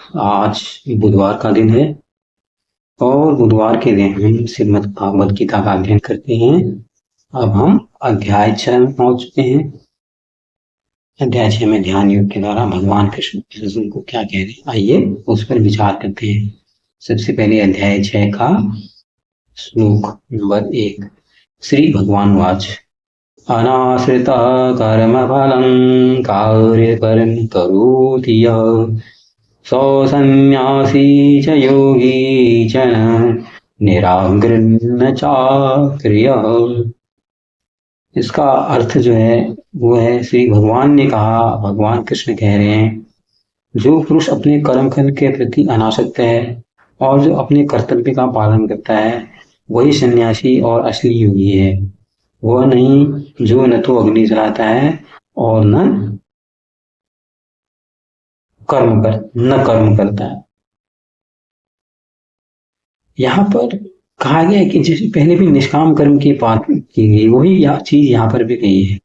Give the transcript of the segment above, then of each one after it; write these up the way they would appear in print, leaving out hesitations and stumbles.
आज बुधवार का दिन है और बुधवार के दिन हम श्रीमद् भागवत गीता का अध्ययन करते हैं। अब हम अध्याय 6 में पहुंच चुके हैं। अध्याय 6 में ध्यान योग के द्वारा भगवान कृष्ण अर्जुन को क्या कह रहे हैं, आइए उस पर विचार करते हैं। सबसे पहले अध्याय 6 का श्लोक नंबर 1। श्री भगवान वाच अनाश्रितः कर्मफलं कार्यकर्म करोति यः सो सन्यासी च योगी च न निराग्रन्न चाक्रियः। इसका अर्थ जो है वो है, श्री भगवान ने कहा, भगवान कृष्ण कह रहे हैं, जो पुरुष अपने कर्मफल के प्रति अनासक्त है और जो अपने कर्तव्य का पालन करता है वही सन्यासी और असली योगी है। वह नहीं जो न तो अग्नि जलाता है और न कर्म करता है। यहाँ पर कहा गया है कि जैसे पहले भी निष्काम कर्म की बात की गई, वही चीज यहाँ पर भी कही है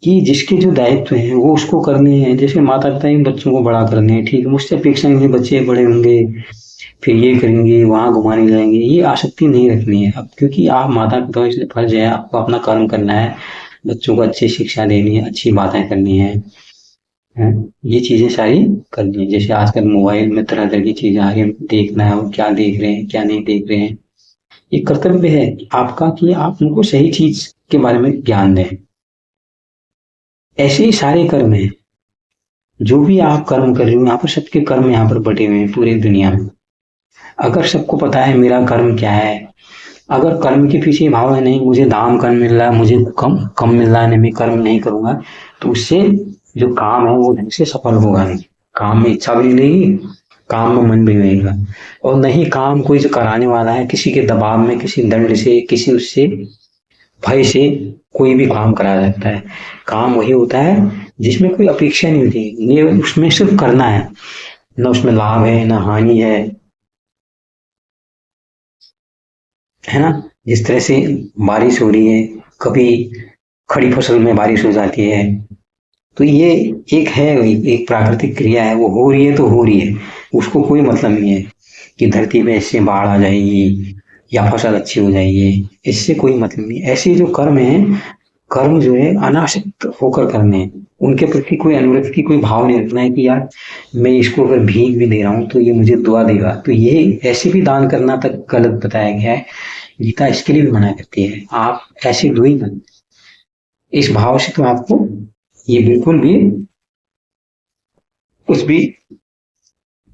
कि जिसके जो दायित्व हैं वो उसको करने हैं। जैसे माता पिता इन बच्चों को बड़ा करने हैं, ठीक है, मुझसे अपेक्षा नहीं, बच्चे बड़े होंगे फिर ये करेंगे, वहां घुमाने जाएंगे, ये आसक्ति नहीं रखनी है। अब क्योंकि आप माता पिता, इसलिए फर्ज है आपको अपना कर्म करना है, बच्चों को अच्छी शिक्षा देनी है, अच्छी बातें करनी है, ये चीजें सारी करनी है। जैसे आजकल मोबाइल में तरह तरह की चीजें आ रही है, देखना है वो क्या देख रहे हैं क्या नहीं देख रहे हैं। ये कर्तव्य है आपका कि आप उनको सही चीज के बारे में ज्ञान दें। ऐसे ही सारे कर्म हैं, जो भी आप कर्म कर रहे हो, यहाँ पर सबके कर्म यहाँ पर बटे हुए हैं पूरी दुनिया में। अगर सबको पता है मेरा कर्म क्या है, अगर कर्म के पीछे भाव है नहीं मुझे दाम कम मिल रहा है, मुझे कम कम मिल रहा है, नहीं मैं कर्म नहीं करूंगा, तो उससे जो काम है वो ढंग से सफल होगा नहीं। काम में इच्छा भी नहीं रहेगी, काम में मन भी नहीं रहेगा, और नहीं काम कोई जो कराने वाला है किसी के दबाव में, किसी दंड से, किसी उससे भय से कोई भी काम कराया जाता है। काम वही होता है जिसमें कोई अपेक्षा नहीं होती, ये उसमें सिर्फ करना है, न उसमें लाभ है न हानि है ना। जिस तरह से बारिश हो रही है, कभी खड़ी फसल में बारिश हो जाती है, तो ये एक है, एक प्राकृतिक क्रिया है, वो हो रही है तो हो रही है, उसको कोई मतलब नहीं है कि धरती पे इससे बाढ़ आ जाएगी या फसल अच्छी हो जाएगी, इससे कोई मतलब नहीं। ऐसे जो कर्म है, कर्म जो है अनासक्त होकर करने हैं, उनके प्रति कोई अनुरक्ति की कोई भाव नहीं रखना है कि यार मैं इसको अगर भीख भी दे रहा हूँ तो ये मुझे दुआ देगा, तो ये ऐसे भी दान करना तक गलत बताया गया है। गीता इसके लिए भी मना करती है, आप ऐसे दो ही मत, इस भाव से तो आपको ये बिल्कुल भी कुछ भी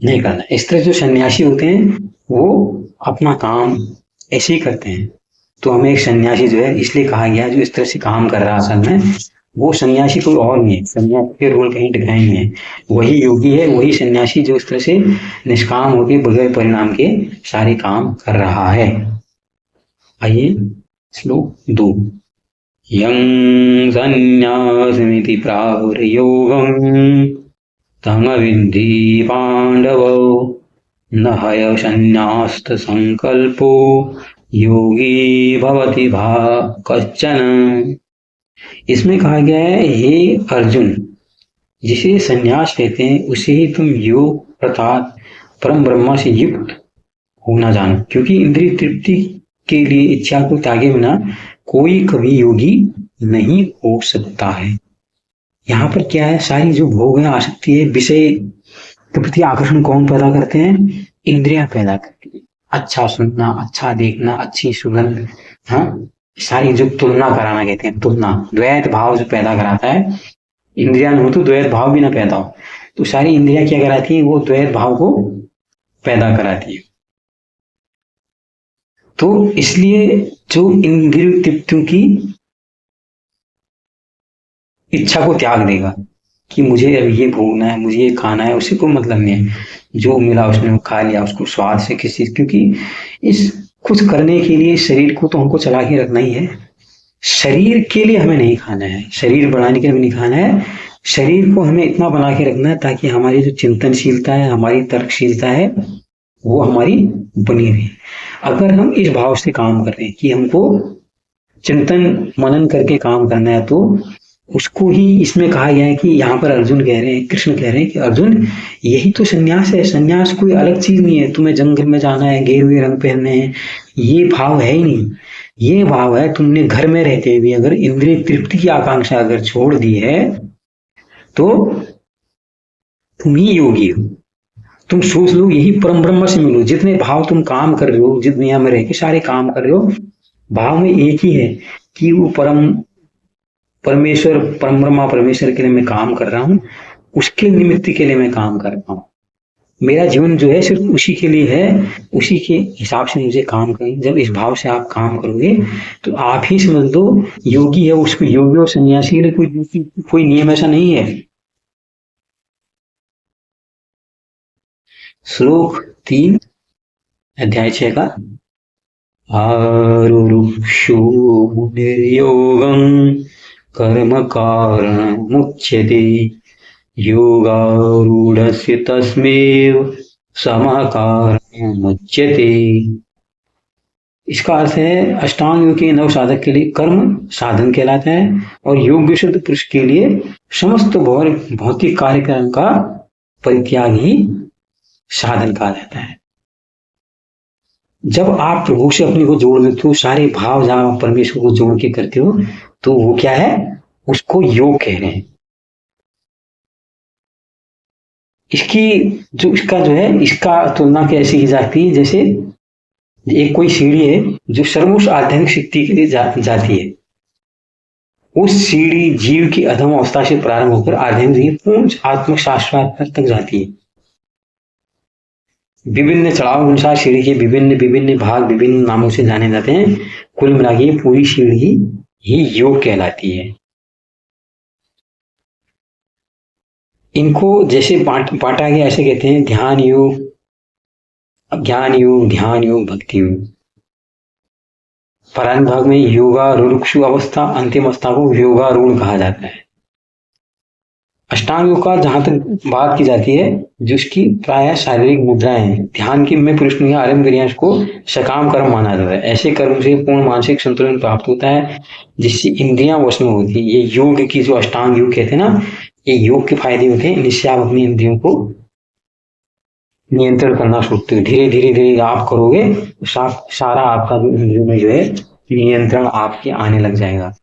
नहीं करना। इस तरह जो सन्यासी होते हैं वो अपना काम ऐसे ही करते हैं। तो हमें एक सन्यासी जो है इसलिए कहा गया जो इस तरह से काम कर रहा है, असल में वो सन्यासी कोई और नहीं है, सन्यासी के रोल कहीं दिखाए नहीं है, वही योगी है, वही सन्यासी जो इस तरह से निष्काम होकर बगैर परिणाम के सारे काम कर रहा है। आइए श्लोक 2। यं सन्न्यासमिति प्राहुर्योगं तमविद्धि पाण्डव न ह्यसन्न्यास्तसंकल्पो योगी भवति भा कश्चन। इसमें कहा गया है, हे अर्जुन, जिसे संन्यास कहते हैं उसे ही तुम योग अर्थात परम ब्रह्मा से युक्त होना जानो, क्योंकि इंद्रिय तृप्ति के लिए इच्छा को त्यागे बिना कोई कभी योगी नहीं हो सकता है। यहाँ पर क्या है, सारी जो भोग है, आसक्ति है, विषय के प्रति आकर्षण कौन पैदा करते हैं? इंद्रियां पैदा करती है। अच्छा सुनना, अच्छा देखना, अच्छी सुगंध, हाँ, सारी जो तुलना कराना कहते हैं, तुलना, द्वैत भाव जो पैदा कराता है, इंद्रियां हो तो द्वैत भाव भी ना पैदा हो, तो सारी इंद्रियां क्या कराती है, वो द्वैत भाव को पैदा कराती है। तो इसलिए जो इंद्रिय तृप्तियों की इच्छा को त्याग देगा कि मुझे अब ये भोगना है, मुझे ये खाना है, उसी को मतलब नहीं है, जो मिला उसने खा लिया, उसको स्वाद से किसी, क्योंकि इस कुछ करने के लिए शरीर को तो हमको चला के रखना ही है, शरीर के लिए हमें नहीं खाना है, शरीर बढ़ाने के लिए हमें नहीं खाना है, शरीर को हमें इतना बना के रखना है ताकि हमारी जो चिंतनशीलता है, हमारी तर्कशीलता है, वो हमारी बनी रहे। अगर हम इस भाव से काम कर रहे हैं कि हमको चिंतन मनन करके काम करना है, तो उसको ही इसमें कहा गया है कि यहाँ पर अर्जुन कह रहे हैं, कृष्ण कह रहे हैं कि अर्जुन यही तो सन्यास है, सन्यास कोई अलग चीज नहीं है, तुम्हें जंगल में जाना है, गेरुए रंग पहनने हैं, ये भाव है ही नहीं। ये भाव है तुमने घर में रहते हुए अगर इंद्रिय तृप्ति की आकांक्षा अगर छोड़ दी है तो तुम ही योगी हो। तुम सोच लो यही परम ब्रह्म से मिलो। जितने भाव तुम काम कर रहे हो, जिस दुनिया में रह के सारे काम कर रहे हो, भाव में एक ही है कि वो परम परमेश्वर, परम ब्रह्मा परमेश्वर के लिए मैं काम कर रहा हूँ, उसके निमित्त के लिए मैं काम कर रहा हूँ। मेरा जीवन जो है सिर्फ उसी के लिए है, उसी के हिसाब से मुझे काम करें। जब इस भाव से आप काम करोगे तो आप ही समझ लो योगी है। उसको योगी और सन्यासी के लिए कोई नियम ऐसा नहीं है। श्लोक 3 अध्याय 6 का आरुरुक्षो निर्योगं कर्म कारणमुच्यते योगारूढ़स्य तस्मेव समः कारणमुच्यते। इसका अर्थ है अष्टांग योग के नव साधक के लिए कर्म साधन कहलाता है और योग शुद्ध पुरुष के लिए समस्त भौतिक कार्यक्रम का परित्याग ही साधन कहा जाता है। जब आप प्रभु से अपने को जोड़ लेते हो, सारे भाव जहां आप परमेश्वर को जोड़ के करते हो, तो वो क्या है, उसको योग कह रहे हैं। इसका जो है इसका तुलना कैसी की जाती है, जैसे एक कोई सीढ़ी है जो सर्वोच्च आध्यात्मिक शक्ति के लिए जाती है। उस सीढ़ी जीव की अधम अवस्था से प्रारंभ होकर आध्यात्मिक पूर्ण आत्मिक शाश्वत तक जाती है। विभिन्न चढ़ाव अनुसार सीढ़ी के विभिन्न विभिन्न भाग विभिन्न नामों से जाने जाते हैं। कुल मिला के पूरी सीढ़ी ही योग कहलाती है। इनको जैसे बांटा गया, ऐसे कहते हैं ध्यान योग, ज्ञान योग, ध्यान योग, भक्ति योग। प्रारंभ भाग में योगारूढ़ अवस्था, अंतिम अवस्था को योगारूढ़ कहा जाता है। अष्टांग योग का जहां तक बात की जाती है, जिसकी प्राय शारीरिक मुद्राएं हैं। ध्यान की में पुरुष में आरंभ क्रिया को सकाम कर्म माना जाता है। ऐसे कर्म से पूर्ण मानसिक संतुलन प्राप्त होता है जिससे इंद्रियां वश में होती है। ये योग की जो अष्टांग योग कहते हैं ना, ये योग के फायदे होते हैं। जिससे आप अपनी इंद्रियों को नियंत्रण करना सीखते हो। धीरे धीरे धीरे आप करोगे तो सारा आपका इंद्रियों में जो है नियंत्रण आपके आने लग जाएगा।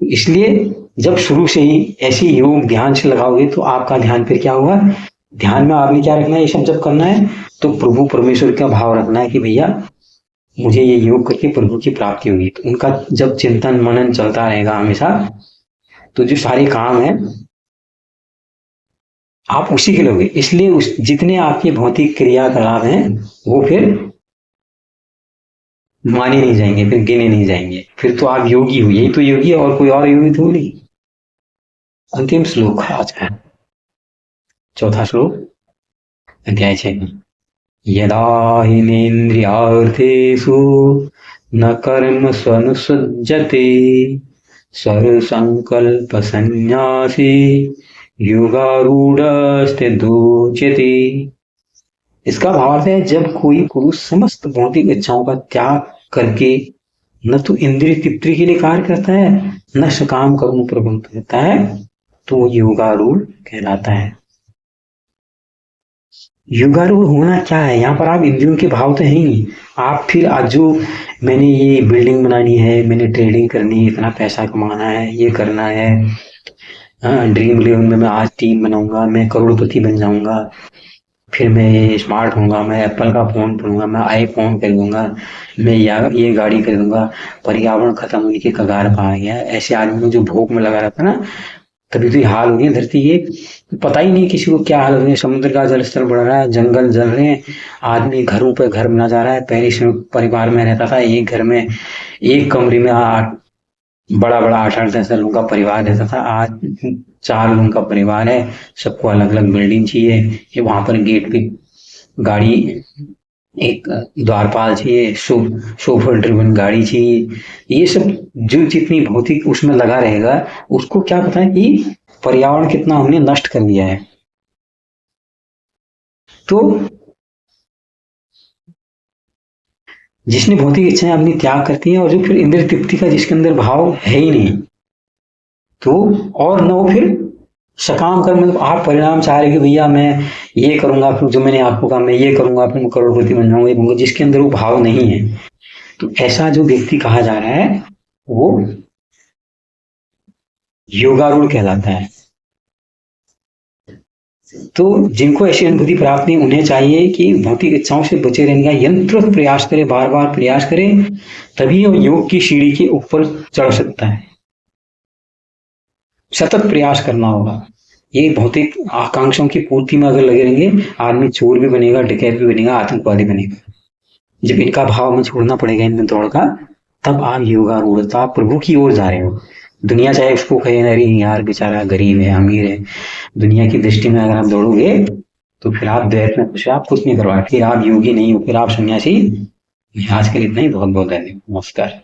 इसलिए जब शुरू से ही ऐसी योग ध्यान से लगाओगे तो आपका ध्यान फिर क्या होगा, ध्यान में आपने क्या रखना है, ये सब जब करना है तो प्रभु परमेश्वर का भाव रखना है कि भैया मुझे ये योग करके प्रभु की प्राप्ति होगी। तो उनका जब चिंतन मनन चलता रहेगा हमेशा, तो जो सारे काम है आप उसी के लोगे। इसलिए जितने आपके भौतिक क्रियाकलाप हैं वो फिर माने नहीं जाएंगे, फिर गिने नहीं जाएंगे। फिर तो आप योगी हो, यही तो योगी है, और कोई और योगी तो नहीं। अंतिम श्लोक आज का चौथा श्लोक अध्याय 6। यदा हिनेन्द्रियार्थेषु न कर्म स्वनुसज्जते सर्वसंकल्प संन्यासी योगारूढ़स्तेदुच्यते। इसका भावार्थ है जब कोई पुरुष समस्त भौतिक इच्छाओं का त्याग करके न तो इंद्रिय तृप्ति के लिए कार्य करता है न सकाम कर्मों पर प्रवृत्त रहता है तो वो योगारूढ़ कहलाता है। योगारूढ़ होना क्या है, यहाँ पर आप इंद्रियों के भाव तो है ही नहीं। आप फिर आज जो मैंने ये बिल्डिंग बनानी है, मैंने ट्रेडिंग करनी है, इतना पैसा कमाना है, ये करना है, ड्रीम इलेवन में मैं आज टीम बनाऊंगा, मैं करोड़पति बन जाऊंगा, फिर मैं स्मार्ट होऊंगा, मैं एप्पल का फोन पढ़ूंगा, मैं आईफोन खरीदूंगा, मैं ये गाड़ी खरीदूंगा, पर्यावरण खत्म होने के कगार पर आ गया। ऐसे आदमी को जो भूख में लगा रहता है ना, तभी तो ये हाल हो गई धरती ये, पता ही नहीं किसी को क्या हाल हो रही है। समुद्र का जलस्तर बढ़ रहा है, जंगल जल रहे हैं, आदमी घरों पर घर बना जा रहा है। पहले संयुक्त परिवार में रहता था, एक घर में एक कमरे में बड़ा 8-10 लोगों का परिवार रहता था। आज 4 लोगों का परिवार है, सबको अलग अलग बिल्डिंग चाहिए, ये वहां पर गेट पे गाड़ी, एक द्वारपाल चाहिए, शोफर ड्रिवन गाड़ी चाहिए। ये सब जो जितनी भौतिक उसमें लगा रहेगा, उसको क्या पता है कि पर्यावरण कितना हमने नष्ट कर दिया है। तो जिसने भौतिक इच्छाएं अपनी त्याग करती हैं और जो फिर इंद्रिय तृप्ति का जिसके अंदर भाव है ही नहीं, तो और न हो फिर सकाम कर्म, मतलब आप परिणाम चाह रहे कि भैया मैं ये करूंगा, फिर जो मैंने आपको कहा मैं ये करूंगा, फिर मैं करोड़पति बन जाऊंगा, ये बनूंगा, जिसके अंदर वो भाव नहीं है, तो ऐसा जो व्यक्ति कहा जा रहा है वो योगारूढ़ कहलाता है। तो जिनको ऐसी अनुभूति प्राप्त नहीं, उन्हें चाहिए कि भौतिक इच्छाओं से बचे रहने का यंत्र प्रयास करे, बार बार प्रयास करे, तभी वो योग की सीढ़ी के ऊपर चढ़ सकता है। सतत प्रयास करना होगा। ये भौतिक आकांक्षाओं की पूर्ति में अगर लगे रहेंगे, आदमी चोर भी बनेगा, डकैत भी बनेगा, आतंकवादी बनेगा। जब इनका भाव हमें छोड़ना पड़ेगा, इनमें दौड़ का, तब आप योगारूढ़, तो आप प्रभु की ओर जा रहे हो। दुनिया चाहे उसको कहे अरे यार बेचारा गरीब है, अमीर है, दुनिया की दृष्टि में अगर आप दौड़ोगे तो फिर आप द्वैत में कुछ, आप कुछ नहीं करवा, फिर आप योगी नहीं हो, फिर आप सन्यासी। आज के लिए इतना ही, बहुत बहुत धन्यवाद, नमस्कार।